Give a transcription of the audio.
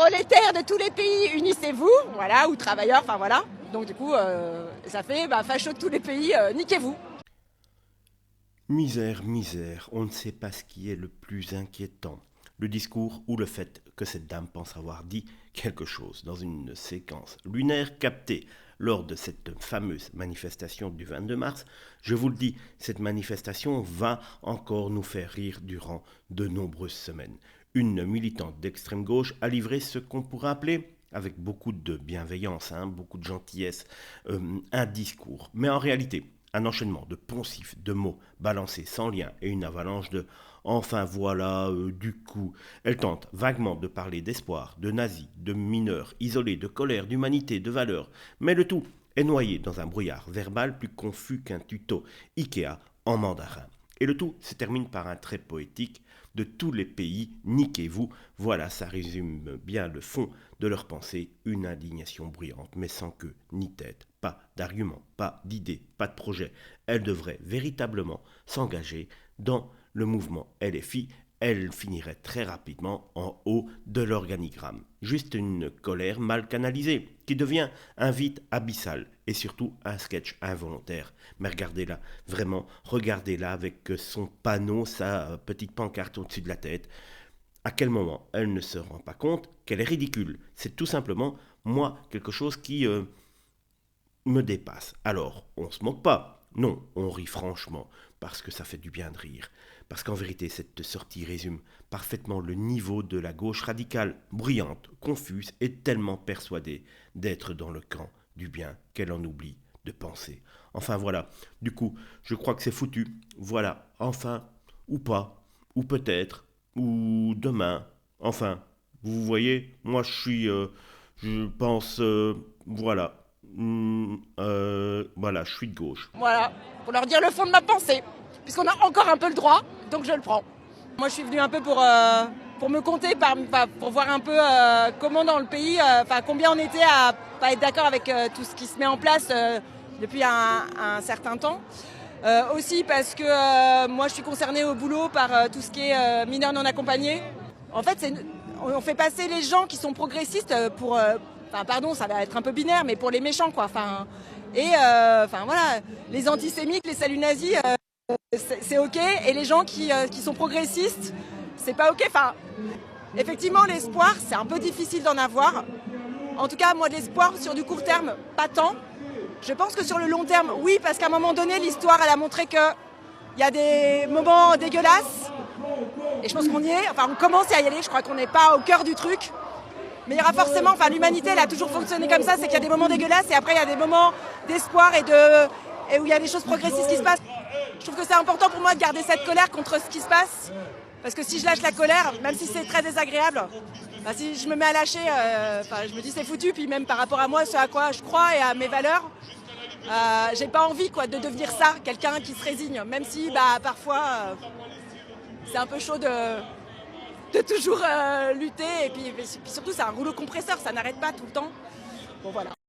prolétaires de tous les pays, unissez-vous, voilà, ou travailleurs, enfin voilà. Donc du coup, ça fait facho de tous les pays, niquez-vous. Misère, misère, on ne sait pas ce qui est le plus inquiétant. Le discours ou le fait que cette dame pense avoir dit quelque chose dans une séquence lunaire captée lors de cette fameuse manifestation du 22 mars. Je vous le dis, cette manifestation va encore nous faire rire durant de nombreuses semaines. Une militante d'extrême gauche a livré ce qu'on pourrait appeler, avec beaucoup de bienveillance, beaucoup de gentillesse, un discours. Mais en réalité, un enchaînement de poncifs, de mots balancés sans lien et une avalanche de enfin voilà, du coup. Elle tente vaguement de parler d'espoir, de nazis, de mineurs isolés, de colère, d'humanité, de valeurs. Mais le tout est noyé dans un brouillard verbal plus confus qu'un tuto Ikea en mandarin. Et le tout se termine par un trait poétique de tous les pays, niquez-vous. Voilà, ça résume bien le fond de leur pensée, une indignation bruyante, mais sans queue ni tête, pas d'arguments, pas d'idées, pas de projet. Elle devrait véritablement s'engager dans le mouvement LFI. Elle finirait très rapidement en haut de l'organigramme. Juste une colère mal canalisée qui devient un vide abyssal et surtout un sketch involontaire. Mais regardez-la, vraiment, regardez-la avec son panneau, sa petite pancarte au-dessus de la tête. À quel moment elle ne se rend pas compte qu'elle est ridicule? C'est tout simplement, moi, quelque chose qui me dépasse. Alors, on se moque pas. Non, on rit franchement, parce que ça fait du bien de rire. Parce qu'en vérité, cette sortie résume parfaitement le niveau de la gauche radicale, bruyante, confuse et tellement persuadée d'être dans le camp du bien qu'elle en oublie de penser. Enfin voilà, du coup, je crois que c'est foutu. Voilà, enfin, ou pas, ou peut-être, ou demain. Enfin, vous voyez, moi je pense, voilà. Voilà, je suis de gauche. Voilà, pour leur dire le fond de ma pensée, puisqu'on a encore un peu le droit, donc je le prends. Moi je suis venue un peu pour me compter, pour voir un peu comment dans le pays, combien on était à pas être d'accord avec tout ce qui se met en place depuis un certain temps. Aussi parce que moi je suis concernée au boulot par tout ce qui est mineurs non accompagnés. En fait, on fait passer les gens qui sont progressistes pour... pardon, ça va être un peu binaire, mais pour les méchants, quoi. Voilà, les antisémites, les saluts nazis, c'est ok, et les gens qui sont progressistes, c'est pas ok. Enfin, effectivement, l'espoir, c'est un peu difficile d'en avoir. En tout cas, moi, de l'espoir sur du court terme, pas tant. Je pense que sur le long terme, oui, parce qu'à un moment donné, l'histoire, elle a montré qu'il y a des moments dégueulasses, et je pense qu'on y est. Enfin, on commence à y aller. Je crois qu'on n'est pas au cœur du truc. Mais il y aura forcément, l'humanité, elle a toujours fonctionné comme ça, c'est qu'il y a des moments dégueulasses et après il y a des moments d'espoir et où il y a des choses progressistes qui se passent. Je trouve que c'est important pour moi de garder cette colère contre ce qui se passe, parce que si je lâche la colère, même si c'est très désagréable, si je me mets à lâcher, je me dis c'est foutu, puis même par rapport à moi, ce à quoi je crois et à mes valeurs, j'ai pas envie de devenir ça, quelqu'un qui se résigne, même si parfois c'est un peu chaud de toujours lutter, et puis surtout c'est un rouleau compresseur, ça n'arrête pas tout le temps. Bon voilà.